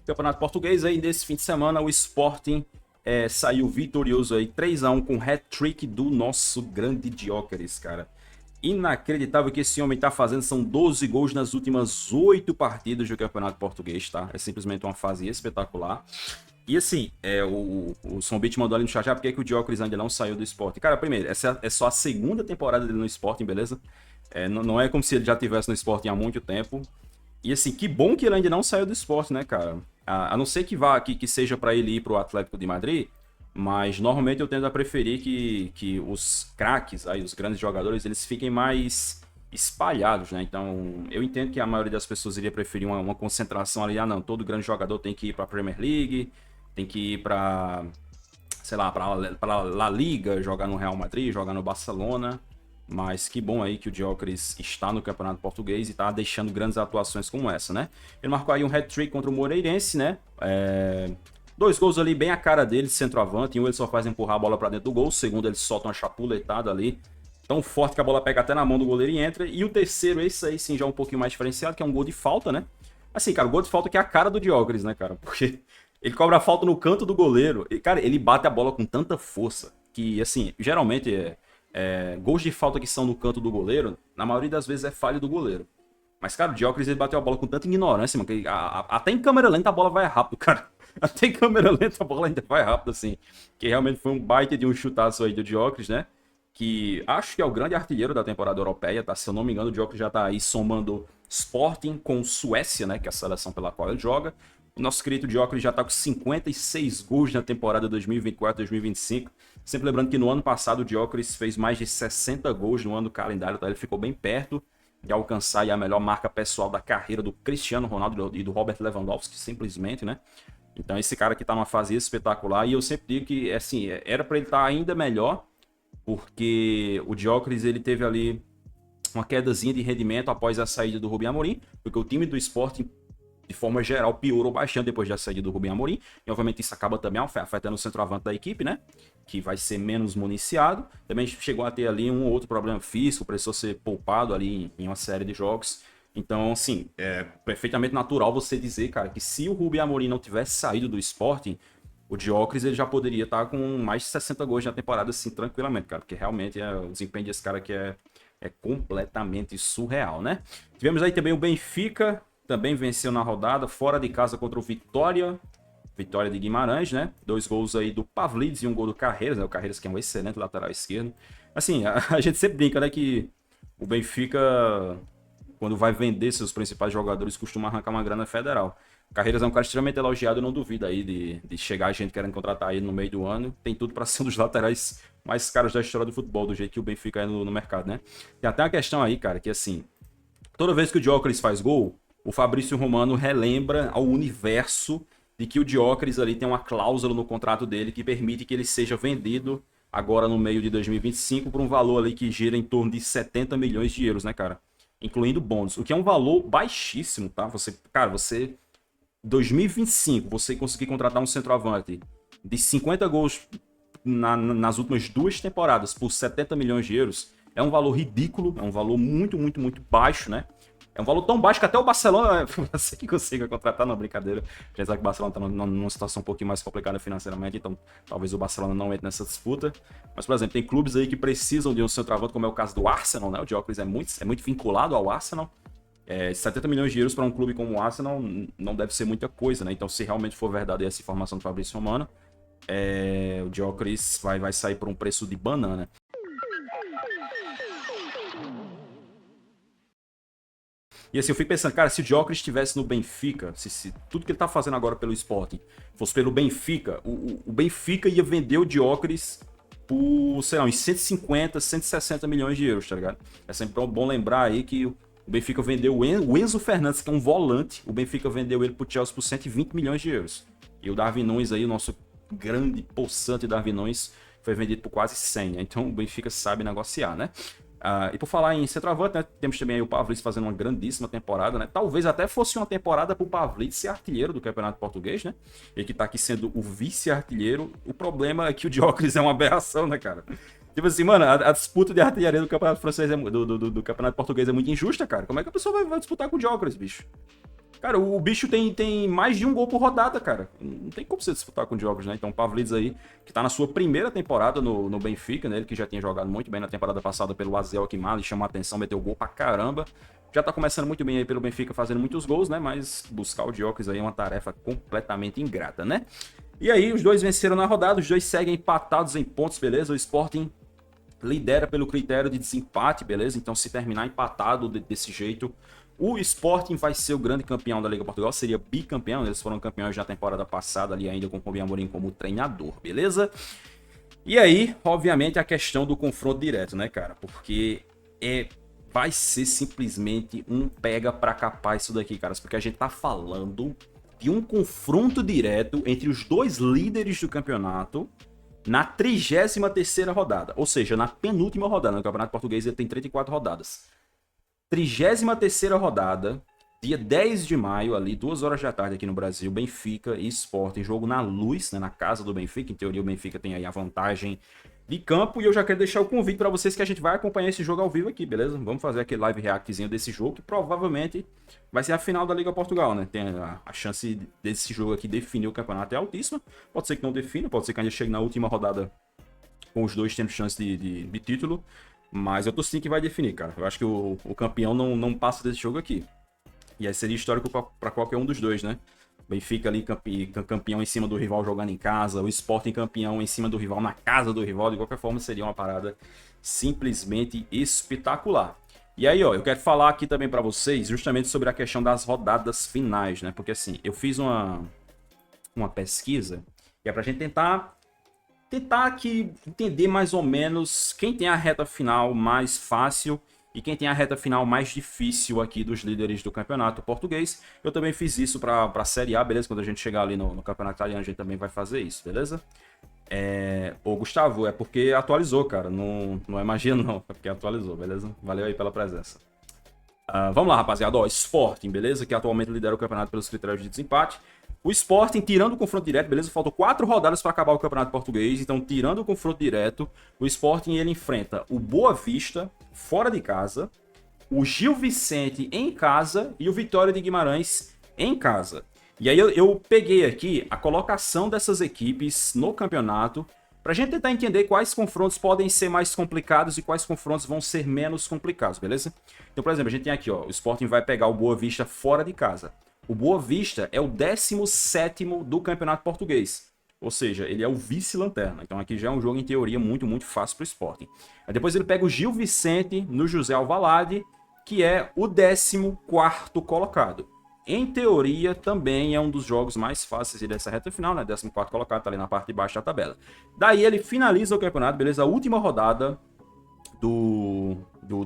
Campeonato Português aí, nesse fim de semana, o Sporting saiu vitorioso aí, 3-1 com hat-trick do nosso grande Gyökeres, cara. Inacreditável que esse homem tá fazendo, são 12 gols nas últimas 8 partidas do Campeonato Português, tá? É simplesmente uma fase espetacular. E assim, o Sombit mandou ali no chat, por que o Gyökeres ainda não saiu do Sporting? Cara, primeiro, essa é só a segunda temporada dele no Sporting, beleza? Não é como se ele já estivesse no Sporting há muito tempo. E assim, que bom que ele ainda não saiu do Sporting, né, cara? A não ser que seja para ele ir pro Atlético de Madrid, mas normalmente eu tendo a preferir que os craques, aí, os grandes jogadores, eles fiquem mais espalhados, né? Então, eu entendo que a maioria das pessoas iria preferir uma concentração ali. Ah, não, todo grande jogador tem que ir para a Premier League, tem que ir para, sei lá, para La Liga, jogar no Real Madrid, jogar no Barcelona. Mas que bom aí que o Gyökeres está no Campeonato Português e está deixando grandes atuações como essa, né? Ele marcou aí um hat-trick contra o Moreirense, né? 2 gols ali bem a cara dele, centroavante. Um ele só faz empurrar a bola para dentro do gol. O segundo ele solta uma chapuletada ali, tão forte que a bola pega até na mão do goleiro e entra. E o terceiro, esse aí sim já é um pouquinho mais diferenciado, que é um gol de falta, né? Assim, cara, o gol de falta que é a cara do Gyökeres, né, cara? Porque ele cobra a falta no canto do goleiro. E, cara, ele bate a bola com tanta força que, assim, geralmente gols de falta que são no canto do goleiro, na maioria das vezes é falha do goleiro. Mas, cara, o Gyökeres ele bateu a bola com tanta ignorância, mano, que até em câmera lenta a bola vai rápido, cara. Até em câmera lenta a bola ainda vai rápido, assim. Que realmente foi um baita de um chutaço aí do Gyökeres, né? Que acho que é o grande artilheiro da temporada europeia, tá? Se eu não me engano, o Gyökeres já tá aí somando Sporting com Suécia, né? Que é a seleção pela qual ele joga. O nosso querido Gyökeres já tá com 56 gols na temporada 2024-2025. Sempre lembrando que no ano passado o Gyökeres fez mais de 60 gols no ano do calendário, tá? Ele ficou bem perto de alcançar aí a melhor marca pessoal da carreira do Cristiano Ronaldo e do Robert Lewandowski, simplesmente, né? Então esse cara aqui tá numa fase espetacular e eu sempre digo que, assim, era para ele estar ainda melhor, porque o Gyökeres ele teve ali uma quedazinha de rendimento após a saída do Rubem Amorim, porque o time do Sporting, de forma geral, piorou bastante depois da saída do Rubem Amorim, e obviamente isso acaba também afetando o centroavante da equipe, né? Que vai ser menos municiado. Também chegou a ter ali um ou outro problema físico, precisou ser poupado ali em uma série de jogos. Então, assim, é perfeitamente natural você dizer, cara, que se o Rubem Amorim não tivesse saído do Sporting, o Gyökeres ele já poderia estar com mais de 60 gols na temporada, assim, tranquilamente, cara, porque realmente o desempenho desse cara aqui é completamente surreal, né? Tivemos aí também o Benfica, também venceu na rodada, fora de casa contra o Vitória de Guimarães, né? 2 gols aí do Pavlidis e um gol do Carreiras, né? O Carreiras que é um excelente lateral esquerdo. Assim, a gente sempre brinca, né, que o Benfica, quando vai vender seus principais jogadores, costuma arrancar uma grana federal. O Carreiras é um cara extremamente elogiado, eu não duvido aí de chegar a gente querendo contratar ele no meio do ano. Tem tudo para ser um dos laterais mais caros da história do futebol, do jeito que o Benfica é no mercado, né? Tem até uma questão aí, cara, que assim, toda vez que o Gyökeres faz gol, o Fabrício Romano relembra ao universo de que o Gyökeres ali tem uma cláusula no contrato dele que permite que ele seja vendido agora no meio de 2025 por um valor ali que gira em torno de 70 milhões de euros, né, cara? Incluindo bônus, o que é um valor baixíssimo, tá? Você 2025, você conseguir contratar um centroavante de 50 gols nas últimas 2 temporadas por 70 milhões de euros, é um valor ridículo, é um valor muito, muito, muito baixo, né? É um valor tão baixo que até o Barcelona, você que consiga contratar, não, brincadeira. Já sabe que o Barcelona está numa situação um pouquinho mais complicada financeiramente, então talvez o Barcelona não entre nessa disputa. Mas, por exemplo, tem clubes aí que precisam de um centroavante, como é o caso do Arsenal, né? O Gyökeres é muito vinculado ao Arsenal. 70 milhões de euros para um clube como o Arsenal não deve ser muita coisa, né? Então, se realmente for verdade essa informação do Fabrício Romano, o Gyökeres vai sair por um preço de banana. E assim, eu fico pensando, cara, se o Gyökeres estivesse no Benfica, se tudo que ele tá fazendo agora pelo Sporting fosse pelo Benfica, o Benfica ia vender o Gyökeres por, sei lá, uns 150, 160 milhões de euros, tá ligado? É sempre bom lembrar aí que o Benfica vendeu o Enzo Fernandes, que é um volante, o Benfica vendeu ele pro Chelsea por 120 milhões de euros. E o Darwin Núñez aí, o nosso grande, possante Darwin Núñez, foi vendido por quase 100, né? Então o Benfica sabe negociar, né? E por falar em centroavante, né, temos também aí o Pavlidis fazendo uma grandíssima temporada, né? Talvez até fosse uma temporada para o Pavlidis ser artilheiro do Campeonato Português, né? Ele que tá aqui sendo o vice-artilheiro. O problema é que o Gyökeres é uma aberração, né, cara? Tipo assim, mano, a disputa de artilharia do Campeonato Francês do Campeonato Português é muito injusta, cara. Como é que a pessoa vai disputar com o Gyökeres, bicho? Cara, o bicho tem mais de um gol por rodada, cara. Não tem como você disputar com jogos, né? Então o Pavlidis aí, que tá na sua primeira temporada no Benfica, né? Ele que já tinha jogado muito bem na temporada passada pelo AZ Alkmaar, chamou a atenção, meteu gol pra caramba. Já tá começando muito bem aí pelo Benfica, fazendo muitos gols, né? Mas buscar o Gyökeres aí é uma tarefa completamente ingrata, né? E aí, os dois venceram na rodada, os dois seguem empatados em pontos, beleza? O Sporting lidera pelo critério de desempate, beleza? Então, se terminar empatado desse jeito, o Sporting vai ser o grande campeão da Liga Portugal, seria bicampeão, eles foram campeões na temporada passada ali ainda com o Rubem Amorim como treinador, beleza? E aí, obviamente, a questão do confronto direto, né, cara? Porque vai ser simplesmente um pega pra capar isso daqui, caras, porque a gente tá falando de um confronto direto entre os dois líderes do campeonato na 33ª rodada, ou seja, na penúltima rodada. No Campeonato Português ele tem 34 rodadas. 33ª rodada, dia 10 de maio, ali, 2 horas da tarde aqui no Brasil, Benfica e Sporting, jogo na Luz, né, na casa do Benfica. Em teoria o Benfica tem aí a vantagem de campo, e eu já quero deixar o convite para vocês que a gente vai acompanhar esse jogo ao vivo aqui, beleza? Vamos fazer aquele live reactzinho desse jogo, que provavelmente vai ser a final da Liga Portugal, né? Tem a chance desse jogo aqui definir o campeonato é altíssima. Pode ser que não defina, pode ser que ainda chegue na última rodada com os dois tendo chance de título, mas eu tô sim que vai definir, cara. Eu acho que o campeão não passa desse jogo aqui. E aí seria histórico para qualquer um dos dois, né? Benfica ali campeão em cima do rival jogando em casa, o Sporting campeão em cima do rival na casa do rival. De qualquer forma, seria uma parada simplesmente espetacular. E aí, ó, eu quero falar aqui também para vocês justamente sobre a questão das rodadas finais, né? Porque assim, eu fiz uma pesquisa que é pra gente tentar aqui entender mais ou menos quem tem a reta final mais fácil e quem tem a reta final mais difícil aqui dos líderes do campeonato português. Eu também fiz isso para a Série A, beleza? Quando a gente chegar ali no campeonato italiano, a gente também vai fazer isso, beleza? Ô, Gustavo, é porque atualizou, cara. Não é magia, não. É porque atualizou, beleza? Valeu aí pela presença. Vamos lá, rapaziada. Ó, Sporting, beleza? Que atualmente lidera o campeonato pelos critérios de desempate. O Sporting, tirando o confronto direto, beleza? Faltam 4 rodadas para acabar o campeonato português. Então, tirando o confronto direto, o Sporting ele enfrenta o Boa Vista, fora de casa, o Gil Vicente em casa e o Vitória de Guimarães em casa. E aí eu peguei aqui a colocação dessas equipes no campeonato para a gente tentar entender quais confrontos podem ser mais complicados e quais confrontos vão ser menos complicados, beleza? Então, por exemplo, a gente tem aqui, ó, o Sporting vai pegar o Boa Vista fora de casa. O Boa Vista é o 17º do Campeonato Português. Ou seja, ele é o vice-lanterna. Então aqui já é um jogo, em teoria, muito fácil para o Sporting. Aí depois ele pega o Gil Vicente no José Alvalade, que é o 14º colocado. Em teoria, também é um dos jogos mais fáceis dessa reta final, né? 14º colocado, tá ali na parte de baixo da tabela. Daí ele finaliza o campeonato, beleza? A última rodada do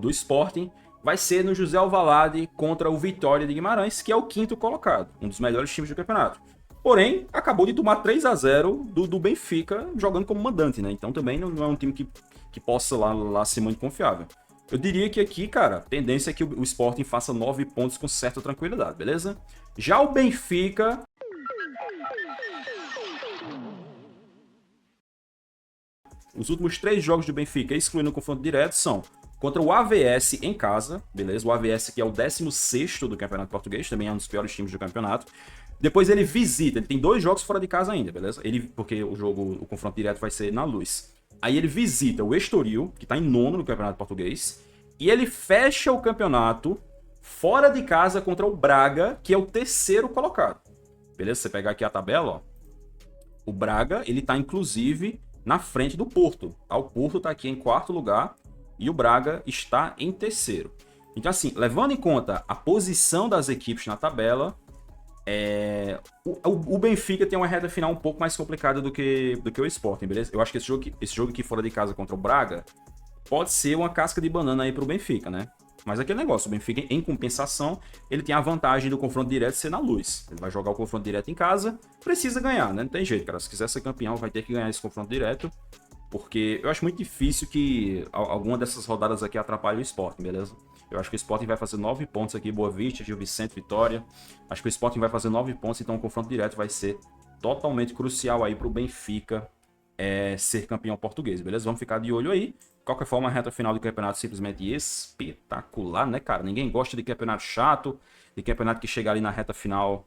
Sporting vai ser no José Alvalade contra o Vitória de Guimarães, que é o 5º colocado, um dos melhores times do campeonato. Porém, acabou de tomar 3-0 do Benfica jogando como mandante, né? Então também não é um time que possa lá ser muito confiável. Eu diria que aqui, cara, a tendência é que o Sporting faça 9 pontos com certa tranquilidade, beleza? Já o Benfica... Os últimos 3 jogos do Benfica, excluindo o confronto direto, são contra o AVS em casa, beleza? O AVS que é o 16º do Campeonato Português, também é um dos piores times do campeonato. Depois ele visita, ele tem 2 jogos fora de casa ainda, beleza? Porque o confronto direto vai ser na Luz. Aí ele visita o Estoril, que tá em 9º no Campeonato Português, e ele fecha o campeonato fora de casa contra o Braga, que é o 3º colocado. Beleza? Você pegar aqui a tabela, ó. O Braga, ele tá inclusive na frente do Porto. Tá? O Porto tá aqui em 4º lugar e o Braga está em 3º. Então assim, levando em conta a posição das equipes na tabela, o Benfica tem uma reta final um pouco mais complicada do que o Sporting, beleza? Eu acho que esse jogo aqui fora de casa contra o Braga pode ser uma casca de banana aí pro Benfica, né? Mas aquele negócio, o Benfica, em compensação, ele tem a vantagem do confronto direto ser na Luz. Ele vai jogar o confronto direto em casa, precisa ganhar, né? Não tem jeito, cara. Se quiser ser campeão, vai ter que ganhar esse confronto direto, porque eu acho muito difícil que alguma dessas rodadas aqui atrapalhe o Sporting, beleza? Eu acho que o Sporting vai fazer 9 pontos aqui, Boa Vista, Gil Vicente, Vitória. Acho que o Sporting vai fazer 9 pontos, então o confronto direto vai ser totalmente crucial aí pro Benfica ser campeão português, beleza? Vamos ficar de olho aí. qualquer forma, a reta final do campeonato simplesmente espetacular, né, cara? Ninguém gosta de campeonato chato, de campeonato que chega ali na reta final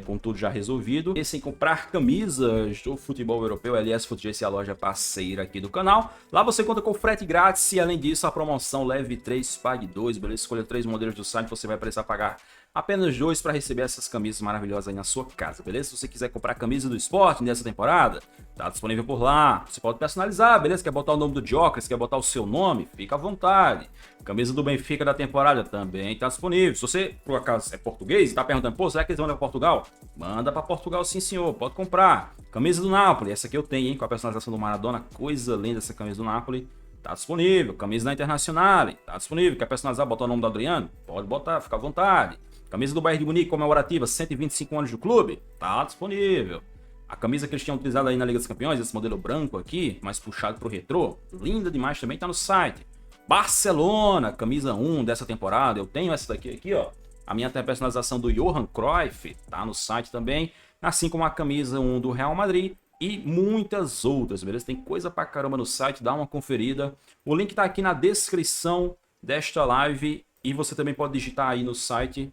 com tudo já resolvido. E sem comprar camisas do futebol europeu, LS FootJace é a loja parceira aqui do canal. Lá você conta com frete grátis e, além disso, a promoção leve 3, pague 2, beleza? Escolha 3 modelos do site, você vai precisar pagar apenas 2 para receber essas camisas maravilhosas aí na sua casa, beleza? Se você quiser comprar a camisa do Sporting dessa temporada, tá disponível por lá. Você pode personalizar, beleza? Quer botar o nome do Diócrates, quer botar o seu nome? Fica à vontade. Camisa do Benfica da temporada também tá disponível. Se você, por acaso, é português e tá perguntando, pô, será que eles mandam para Portugal? Manda para Portugal sim, senhor. Pode comprar. Camisa do Napoli, essa aqui eu tenho, hein? Com a personalização do Maradona. Coisa linda essa camisa do Napoli. Tá disponível. Camisa da Internacional, tá disponível. Quer personalizar, botar o nome do Adriano? Pode botar, fica à vontade. Camisa do Bayern de Munique comemorativa, 125 anos do clube, tá disponível. A camisa que eles tinham utilizado aí na Liga dos Campeões, esse modelo branco aqui, mais puxado pro retrô, linda demais também, tá no site. Barcelona, camisa 1 dessa temporada, eu tenho essa daqui aqui, ó. A minha tem a personalização do Johan Cruyff, tá no site também. Assim como a camisa 1 do Real Madrid e muitas outras, beleza? Tem coisa pra caramba no site, dá uma conferida. O link tá aqui na descrição desta live. E você também pode digitar aí no site,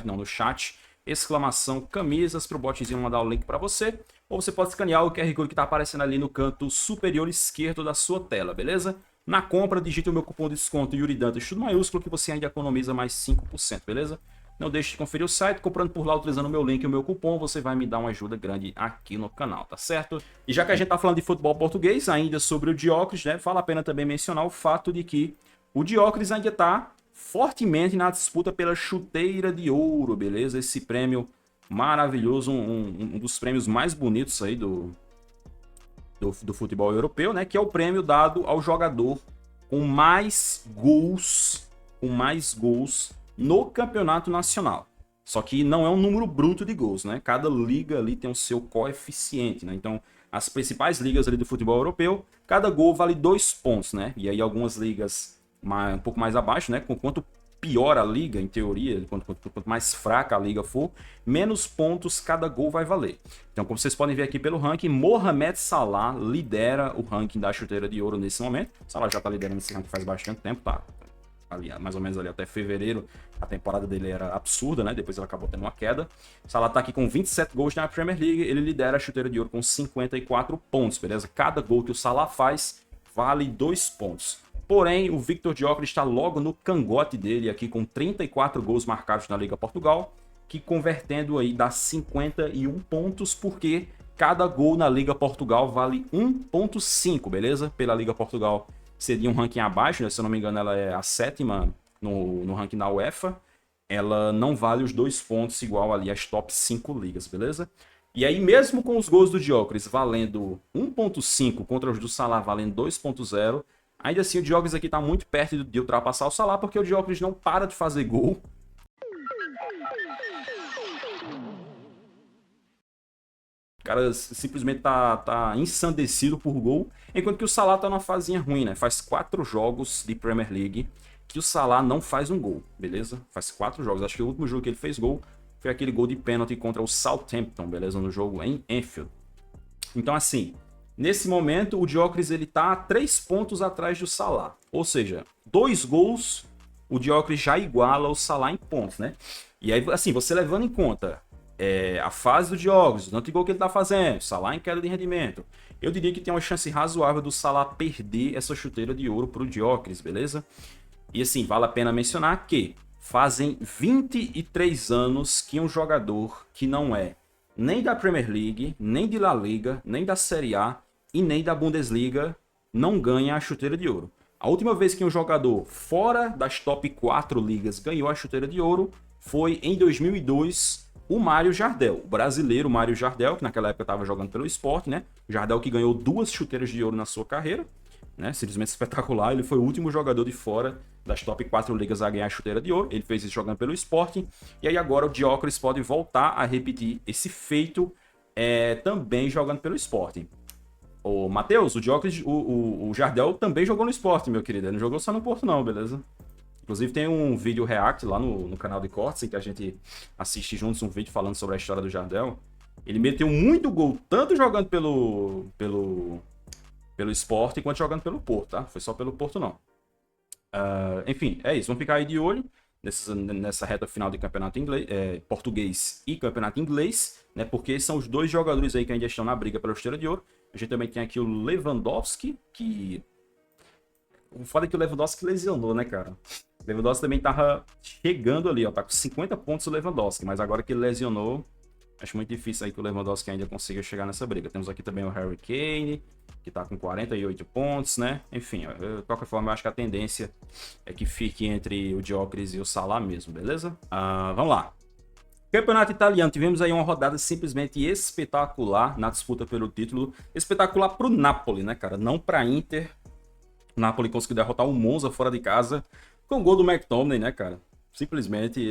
no chat, exclamação camisas para o botzinho mandar o link para você. Ou você pode escanear o QR Code que está aparecendo ali no canto superior esquerdo da sua tela, beleza? Na compra, digite o meu cupom de desconto YuriDantas, tudo maiúsculo, que você ainda economiza mais 5%, beleza? Não deixe de conferir o site, comprando por lá, utilizando o meu link e o meu cupom, você vai me dar uma ajuda grande aqui no canal, tá certo? E já que a gente tá falando de futebol português, ainda sobre o Diócrates, né? Vale a pena também mencionar o fato de que o Diócrates ainda tá fortemente na disputa pela chuteira de ouro, beleza? Esse prêmio maravilhoso, um dos prêmios mais bonitos aí do futebol europeu, né? Que é o prêmio dado ao jogador com mais gols no campeonato nacional. Só que não é um número bruto de gols, né? Cada liga ali tem o seu coeficiente, né? Então, as principais ligas ali do futebol europeu, cada gol vale 2 pontos, né? E aí algumas ligas um pouco mais abaixo, né? Quanto pior a liga, em teoria, quanto mais fraca a liga for, menos pontos cada gol vai valer. Então, como vocês podem ver aqui pelo ranking, Mohamed Salah lidera o ranking da chuteira de ouro nesse momento. Salah já tá liderando esse ranking faz bastante tempo, tá? Ali, mais ou menos ali até fevereiro, a temporada dele era absurda, né? Depois ele acabou tendo uma queda. Salah tá aqui com 27 gols na Premier League, ele lidera a chuteira de ouro com 54 pontos, beleza? Cada gol que o Salah faz vale 2 pontos. Porém, o Victor Gyökeres está logo no cangote dele aqui com 34 gols marcados na Liga Portugal, que convertendo aí dá 51 pontos, porque cada gol na Liga Portugal vale 1.5, beleza? Pela Liga Portugal seria um ranking abaixo, né? Se eu não me engano ela é a 7ª no ranking da UEFA. Ela não vale os 2 pontos igual ali às top 5 ligas, beleza? E aí mesmo com os gols do Gyökeres valendo 1.5 contra os do Salah valendo 2.0, ainda assim, o Gyökeres aqui está muito perto de ultrapassar o Salah, porque o Gyökeres não para de fazer gol. O cara simplesmente tá ensandecido por gol, enquanto que o Salah tá numa fazinha ruim, né? Faz 4 jogos de Premier League que o Salah não faz um gol, beleza? Faz 4 jogos. Acho que o último jogo que ele fez gol foi aquele gol de pênalti contra o Southampton, beleza? No jogo em Anfield. Então, assim, nesse momento, o Gyökeres ele tá 3 pontos atrás do Salah. Ou seja, 2 gols, o Gyökeres já iguala o Salah em pontos, né? E aí, assim, você levando em conta a fase do Gyökeres, o tanto de gol que ele tá fazendo, Salah em queda de rendimento, eu diria que tem uma chance razoável do Salah perder essa chuteira de ouro pro Gyökeres, beleza? E assim, vale a pena mencionar que fazem 23 anos que um jogador que não é nem da Premier League, nem de La Liga, nem da Série A e nem da Bundesliga não ganha a chuteira de ouro. A última vez que um jogador fora das top 4 ligas ganhou a chuteira de ouro foi em 2002, o Mário Jardel, o brasileiro Mário Jardel, que naquela época estava jogando pelo Sport, né? Jardel que ganhou 2 chuteiras de ouro na sua carreira, né? Simplesmente espetacular. Ele foi o último jogador de fora das top 4 ligas a ganhar a chuteira de ouro. Ele fez isso jogando pelo Sporting. E aí agora o Gyökeres pode voltar a repetir esse feito também jogando pelo Sporting. Ô, Matheus, o Gyökeres, o Jardel também jogou no Sporting, meu querido. Ele não jogou só no Porto não, beleza? Inclusive tem um vídeo react lá no canal de cortes, em que a gente assiste juntos um vídeo falando sobre a história do Jardel. Ele meteu muito gol, tanto jogando pelo pelo Sport, enquanto jogando pelo Porto, tá? Foi só pelo Porto, não. Enfim, é isso. Vamos ficar aí de olho nessa reta final de campeonato inglês, português e campeonato inglês, né? Porque são os dois jogadores aí que ainda estão na briga pela Chuteira de Ouro. A gente também tem aqui o Lewandowski, que... O foda é que o Lewandowski lesionou, né, cara? O Lewandowski também tava chegando ali, ó. Tá com 50 pontos o Lewandowski, mas agora que ele lesionou, acho muito difícil aí que o Lewandowski ainda consiga chegar nessa briga. Temos aqui também o Harry Kane, que tá com 48 pontos, né? Enfim, de qualquer forma, eu acho que a tendência é que fique entre o Gyökeres e o Salah mesmo, beleza? Vamos lá. Campeonato italiano, tivemos aí uma rodada simplesmente espetacular na disputa pelo título. Espetacular pro Napoli, né, cara? Não pra Inter. O Napoli conseguiu derrotar o Monza fora de casa com o gol do McTominay, né, cara? Simplesmente...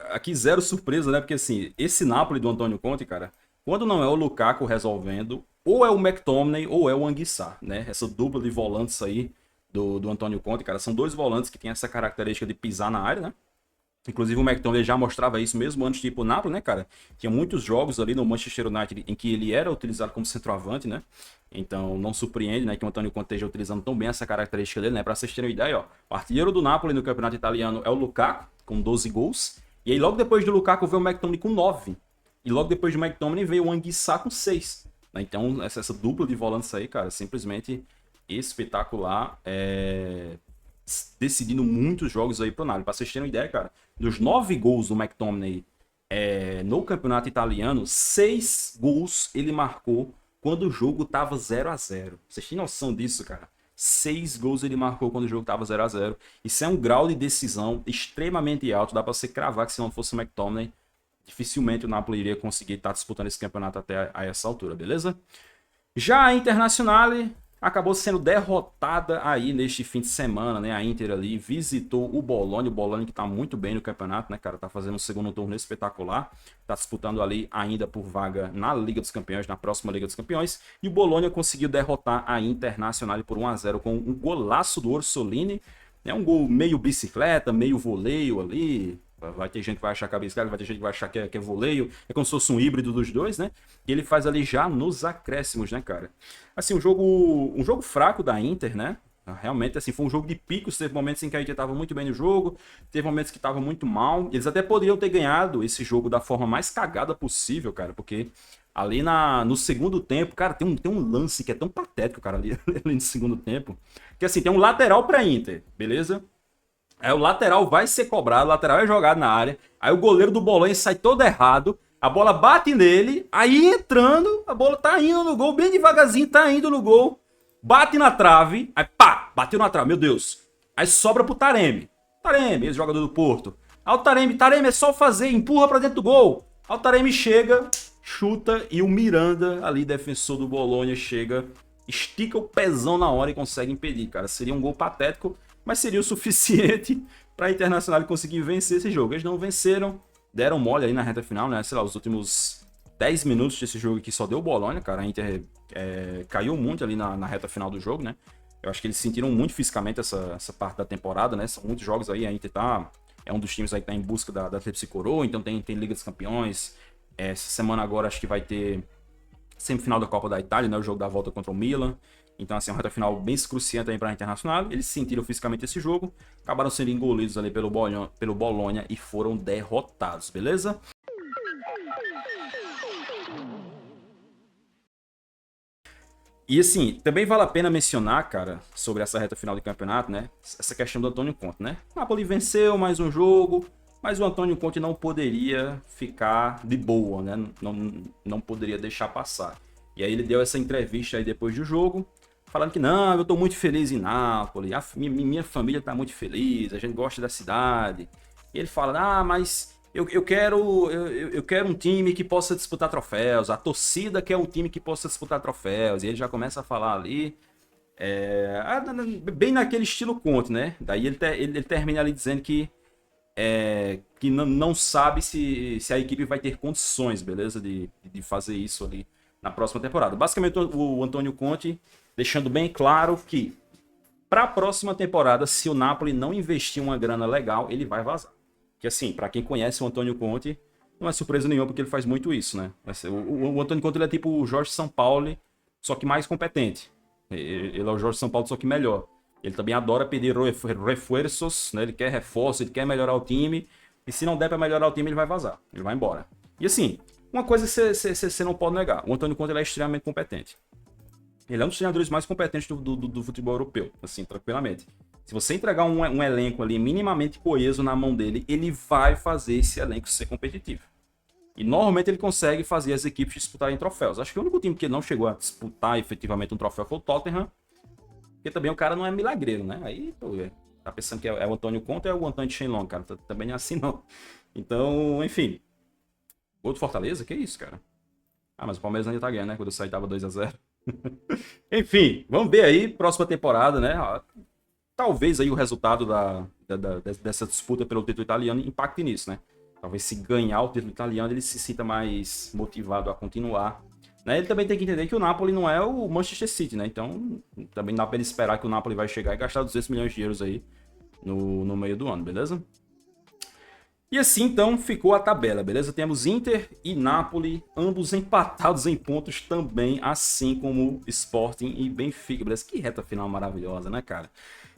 aqui zero surpresa, né? Porque assim, esse Napoli do Antônio Conte, cara, quando não é o Lukaku resolvendo, ou é o McTominay ou é o Anguissa, né? Essa dupla de volantes aí do Antônio Conte, cara, são dois volantes que têm essa característica de pisar na área, né? Inclusive o McTominay já mostrava isso mesmo antes de ir pro Napoli, né, cara? Tinha muitos jogos ali no Manchester United em que ele era utilizado como centroavante, né? Então não surpreende, né, que o Antônio Conte esteja utilizando tão bem essa característica dele, né? Pra vocês terem uma ideia, ó, o artilheiro do Napoli no campeonato italiano é o Lukaku, com 12 gols. E aí logo depois do Lukaku veio o McTominay com 9. E logo depois do McTominay veio o Anguissa com 6. Né? Então essa dupla de volantes aí, cara, simplesmente espetacular. Decidindo muitos jogos aí pro Napoli. Pra vocês terem uma ideia, cara, dos 9 gols do McTominay no campeonato italiano, 6 gols ele marcou quando o jogo tava 0-0. Vocês têm noção disso, cara? 6 gols ele marcou quando o jogo tava 0-0. Isso é um grau de decisão extremamente alto. Dá pra você cravar que se não fosse o McTominay, dificilmente o Napoli iria conseguir estar disputando esse campeonato até a essa altura, beleza? Já a Internazionale acabou sendo derrotada aí neste fim de semana, né? A Inter ali visitou o Bologna que tá muito bem no campeonato, né, cara? Tá fazendo um segundo turno espetacular, tá disputando ali ainda por vaga na Liga dos Campeões, na próxima Liga dos Campeões, e o Bologna conseguiu derrotar a Internazionale por 1-0 com um golaço do Orsolini, né? Um gol meio bicicleta, meio voleio ali. Vai ter gente que vai achar que é bicicleta, vai ter gente que vai achar que é voleio. É como se fosse um híbrido dos dois, né? E ele faz ali já nos acréscimos, né, cara? Assim, um jogo fraco da Inter, né? Realmente, assim, foi um jogo de picos. Teve momentos em que a Inter estava muito bem no jogo, teve momentos que estava muito mal. Eles até poderiam ter ganhado esse jogo da forma mais cagada possível, cara, porque ali no segundo tempo, cara, tem um lance que é tão patético, cara, ali no segundo tempo, que assim, tem um lateral pra Inter, beleza? Aí o lateral vai ser cobrado, o lateral é jogado na área. Aí o goleiro do Bolonha sai todo errado. A bola bate nele. Aí entrando, a bola tá indo no gol, bem devagarzinho, tá indo no gol. Bate na trave. Aí pá, bateu na trave, meu Deus. Aí sobra pro Taremi. Taremi, esse jogador do Porto. Aí o Taremi é só fazer, empurra pra dentro do gol. Aí o Taremi chega, chuta e o Miranda, ali, defensor do Bolonha, chega, estica o pezão na hora e consegue impedir, cara. Seria um gol patético, mas seria o suficiente para a Internacional conseguir vencer esse jogo. Eles não venceram, deram mole aí na reta final, né? Sei lá, os últimos 10 minutos desse jogo aqui só deu o Bologna, cara. A Inter caiu muito ali na reta final do jogo, né? Eu acho que eles sentiram muito fisicamente essa parte da temporada, né? São muitos jogos aí, a Inter é um dos times aí que tá em busca da Tríplice Coroa, então tem Liga dos Campeões. Essa semana agora acho que vai ter semifinal da Copa da Itália, né? O jogo da volta contra o Milan. Então, assim, uma reta final bem excruciante aí para a Internacional. Eles sentiram fisicamente esse jogo, acabaram sendo engolidos ali pelo Bologna e foram derrotados, beleza? E assim, também vale a pena mencionar, cara, sobre essa reta final de campeonato, né? Essa questão do Antônio Conte, né? O Napoli venceu mais um jogo, mas o Antônio Conte não poderia ficar de boa, né? Não poderia deixar passar. E aí ele deu essa entrevista aí depois do jogo, falando que não, eu tô muito feliz em Nápoles, minha família tá muito feliz, a gente gosta da cidade. E ele fala, mas eu quero um time que possa disputar troféus, a torcida quer um time que possa disputar troféus. E ele já começa a falar ali, bem naquele estilo Conte, né? Daí ele termina ali dizendo que não sabe se a equipe vai ter condições, beleza, de fazer isso ali na próxima temporada. Basicamente o Antônio Conte deixando bem claro que para a próxima temporada, se o Napoli não investir uma grana legal, ele vai vazar. Que assim, para quem conhece o Antônio Conte, não é surpresa nenhuma porque ele faz muito isso, né? O Antônio Conte ele é tipo o Jorge Sampaoli, só que mais competente. Ele é o Jorge São Paulo, só que melhor. Ele também adora pedir reforços, né? Ele quer reforço, ele quer melhorar o time. E se não der pra melhorar o time, ele vai vazar. Ele vai embora. E assim, uma coisa você não pode negar. O Antônio Conte ele é extremamente competente. Ele é um dos treinadores mais competentes do futebol europeu, assim, tranquilamente. Se você entregar um elenco ali minimamente coeso na mão dele, ele vai fazer esse elenco ser competitivo. E normalmente ele consegue fazer as equipes disputarem troféus. Acho que o único time que ele não chegou a disputar efetivamente um troféu foi o Tottenham. Porque também o cara não é milagreiro, né? Aí, pô, tá pensando que é o Antônio Conte ou é o Antônio Shenlong, cara? Também não é assim, não. Então, enfim. Outro Fortaleza? Que isso, cara? Ah, mas o Palmeiras ainda tá ganhando, né? Quando eu saí tava 2-0. Enfim, vamos ver aí, próxima temporada, né? Talvez aí o resultado dessa disputa pelo título italiano impacte nisso, né? Talvez se ganhar o título italiano, ele se sinta mais motivado a continuar. Né? Ele também tem que entender que o Napoli não é o Manchester City, né? Então, também dá pra ele esperar que o Napoli vai chegar e gastar 200 milhões de euros aí no meio do ano, beleza? E assim, então, ficou a tabela, beleza? Temos Inter e Napoli, ambos empatados em pontos também, assim como Sporting e Benfica, beleza? Que reta final maravilhosa, né, cara?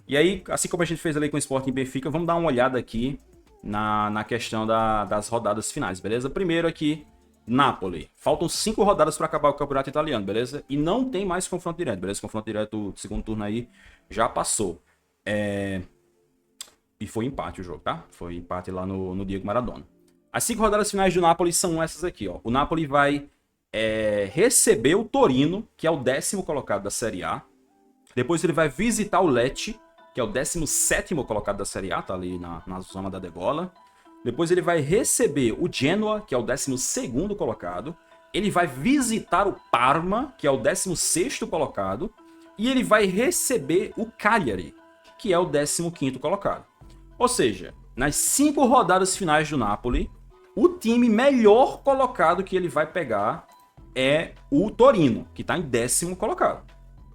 E aí, assim como a gente fez ali com o Sporting e Benfica, vamos dar uma olhada aqui na questão das rodadas finais, beleza? Primeiro aqui, Napoli. Faltam 5 rodadas para acabar o campeonato italiano, beleza? E não tem mais confronto direto, beleza? Confronto direto do segundo turno aí já passou. E foi empate o jogo, tá? Foi empate lá no Diego Maradona. As 5 rodadas finais do Napoli são essas aqui, ó. O Napoli vai receber o Torino, que é o 10º colocado da Série A. Depois ele vai visitar o Lecce, que é o 17º colocado da Série A, tá ali na zona da degola. Depois ele vai receber o Genoa, que é o 12º colocado. Ele vai visitar o Parma, que é o 16º colocado. E ele vai receber o Cagliari, que é o 15º colocado. Ou seja, nas 5 rodadas finais do Napoli, o time melhor colocado que ele vai pegar é o Torino, que está em 10º colocado.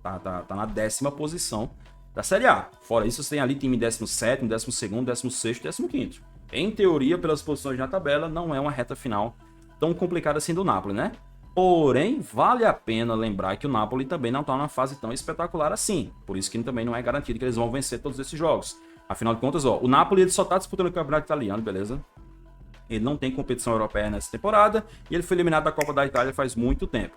Tá na 10ª posição da Série A. Fora isso, você tem ali time 17º, 12º, 16º, 15º. Em teoria, pelas posições na tabela, não é uma reta final tão complicada assim do Napoli, né? Porém, vale a pena lembrar que o Napoli também não está numa fase tão espetacular assim. Por isso que também não é garantido que eles vão vencer todos esses jogos. Afinal de contas, ó, o Napoli ele só está disputando o campeonato italiano, beleza? Ele não tem competição europeia nessa temporada e ele foi eliminado da Copa da Itália faz muito tempo.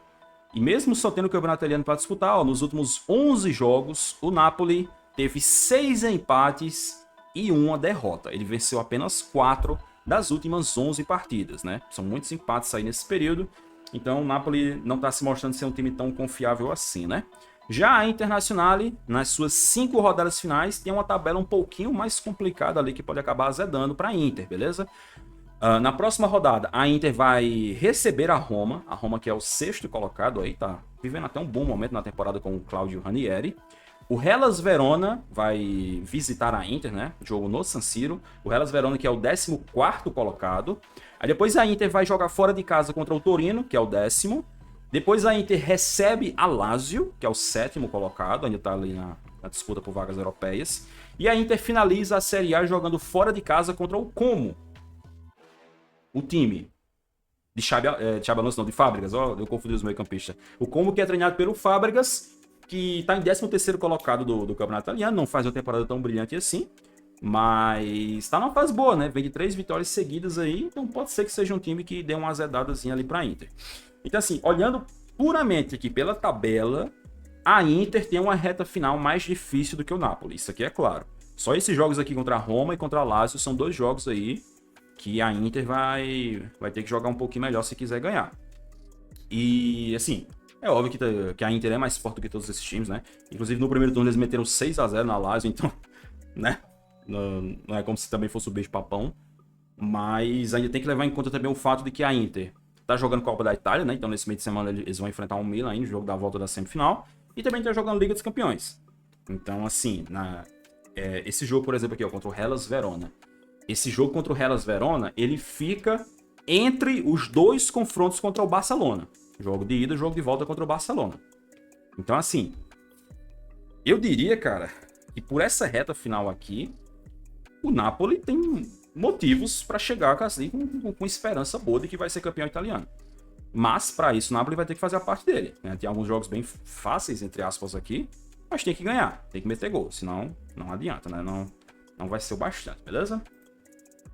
E mesmo só tendo o campeonato italiano para disputar, ó, nos últimos 11 jogos, o Napoli teve 6 empates e 1 derrota. Ele venceu apenas 4 das últimas 11 partidas, né? São muitos empates aí nesse período. Então o Napoli não está se mostrando ser um time tão confiável assim, né? Já a Internazionale, nas suas 5 rodadas finais, tem uma tabela um pouquinho mais complicada ali que pode acabar azedando para a Inter, beleza? Na próxima rodada, a Inter vai receber a Roma que é o 6º colocado aí, tá vivendo até um bom momento na temporada com o Claudio Ranieri. O Hellas Verona vai visitar a Inter, né? Jogo no San Siro. O Hellas Verona, que é o 14º colocado. Aí depois a Inter vai jogar fora de casa contra o Torino, que é o 10º. Depois a Inter recebe a Lazio, que é o 7º colocado, ainda tá ali na disputa por vagas europeias. E a Inter finaliza a Série A jogando fora de casa contra o Como. O time de Xabi Alonso, não, de Fábregas, ó, eu confundi os meio-campistas. O Como, que é treinado pelo Fábregas, que está em 13º colocado do campeonato italiano, não faz uma temporada tão brilhante assim, mas está numa fase boa, né? Vem de 3 vitórias seguidas aí, então pode ser que seja um time que dê uma azedadazinha ali para a Inter. Então assim, olhando puramente aqui pela tabela, a Inter tem uma reta final mais difícil do que o Napoli, isso aqui é claro. Só esses jogos aqui contra a Roma e contra a Lazio são 2 jogos aí que a Inter vai ter que jogar um pouquinho melhor se quiser ganhar. E assim, é óbvio que a Inter é mais forte do que todos esses times, né? Inclusive no primeiro turno eles meteram 6-0 na Lazio, então, né? Não é como se também fosse o beijo papão. Mas ainda tem que levar em conta também o fato de que a Inter tá jogando Copa da Itália, né? Então nesse meio de semana eles vão enfrentar o Milan aí no jogo da volta da semifinal. E também tá jogando Liga dos Campeões. Então assim, esse jogo, por exemplo, aqui, ó, contra o Hellas Verona. Esse jogo contra o Hellas Verona, ele fica entre os 2 confrontos contra o Barcelona. Jogo de ida e jogo de volta contra o Barcelona. Então, assim, eu diria, cara, que por essa reta final aqui, o Napoli tem motivos para chegar assim, com esperança boa de que vai ser campeão italiano. Mas, para isso, o Napoli vai ter que fazer a parte dele, né? Tem alguns jogos bem fáceis, entre aspas, aqui, mas tem que ganhar, tem que meter gol, senão não adianta, né? Não vai ser o bastante, beleza?